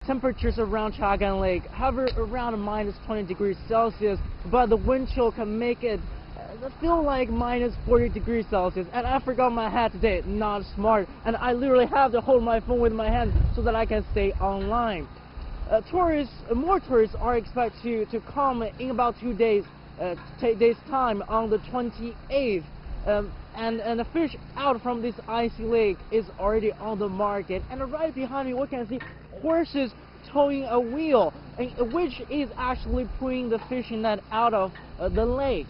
temperatures around Chagan Lake hover around minus 20 degrees Celsius, but the wind chill can make it feel like minus 40 degrees Celsius. And I forgot my hat today, not smart, and I literally have to hold my phone with my hand so that I can stay online. More tourists are expected to come in about 2 days, time on the 28th. And the fish out from this icy lake is already on the market. And right behind me, we can see horses towing a wheel, which is actually pulling the fishing net out of the lake.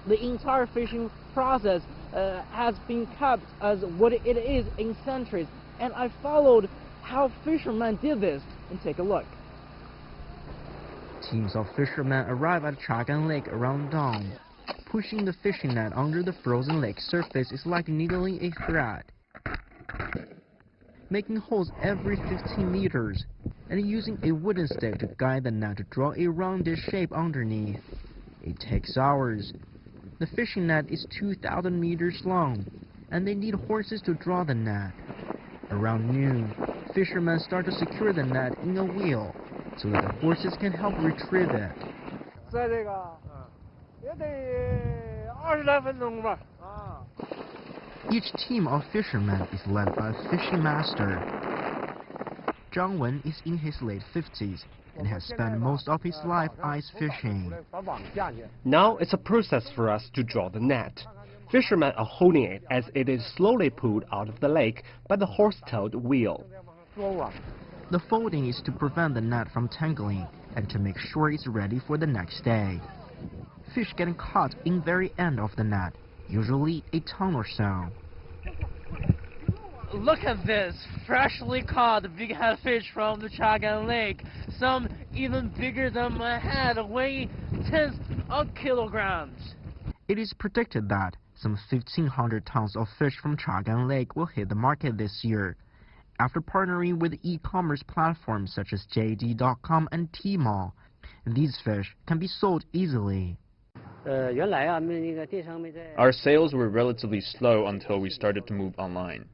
The entire fishing process has been kept as what it is in centuries. And I followed how fishermen did this, and take a look. Teams of fishermen arrive at Chagan Lake around dawn. Pushing the fishing net under the frozen lake surface is like needling a thread. Making holes every 15 meters, and using a wooden stick to guide the net to draw a rounded shape underneath. It takes hours. The fishing net is 2,000 meters long, and they need horses to draw the net. Around noon, fishermen start to secure the net in a wheel, so that the horses can help retrieve it. Each team of fishermen is led by a fishing master. Zhang Wen is in his late 50s and has spent most of his life ice fishing. Now it's a process for us to draw the net. Fishermen are holding it as it is slowly pulled out of the lake by the horse-tailed wheel. The folding is to prevent the net from tangling and to make sure it's ready for the next day. Fish getting caught in very end of the net, usually a ton or so. Look at this, freshly caught big head fish from the Chagan Lake. Some even bigger than my head, weighing tens of kilograms. It is predicted that some 1,500 tons of fish from Chagan Lake will hit the market this year, after partnering with e-commerce platforms such as JD.com and Tmall. These fish can be sold easily. Our sales were relatively slow until we started to move online.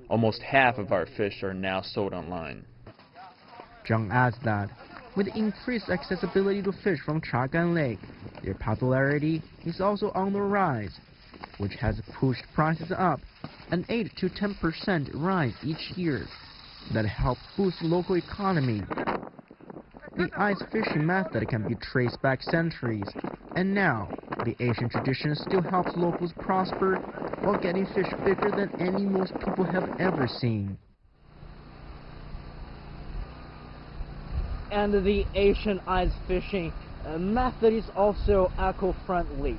Almost half of our fish are now sold online. Zhang adds that with increased accessibility to fish from Chagan Lake, their popularity is also on the rise, which has pushed prices up an 8 to 10% rise each year. That helps boost local economy. The ice fishing method can be traced back centuries, and now the Asian tradition still helps locals prosper while getting fish bigger than any most people have ever seen. And the Asian ice fishing method is also eco-friendly.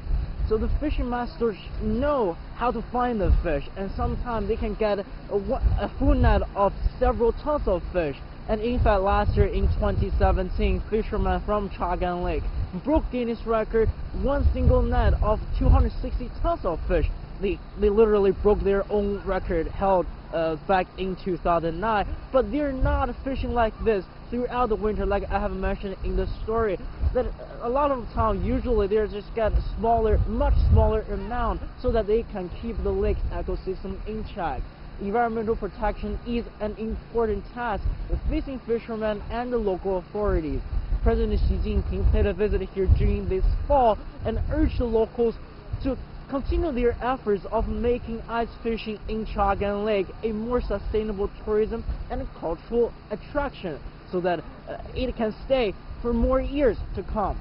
So the fishing masters know how to find the fish, and sometimes they can get a full net of several tons of fish. And in fact, last year in 2017, fishermen from Chagan Lake broke Guinness record, one single net of 260 tons of fish. They literally broke their own record held back in 2009. But they're not fishing like this throughout the winter, like I have mentioned in the story. That a lot of the time, usually they just get smaller, much smaller amount, so that they can keep the lake's ecosystem in check. Environmental protection is an important task facing fishermen and the local authorities. President Xi Jinping paid a visit here during this fall and urged the locals to continue their efforts of making ice fishing in Chagan Lake a more sustainable tourism and cultural attraction, so that it can stay for more years to come.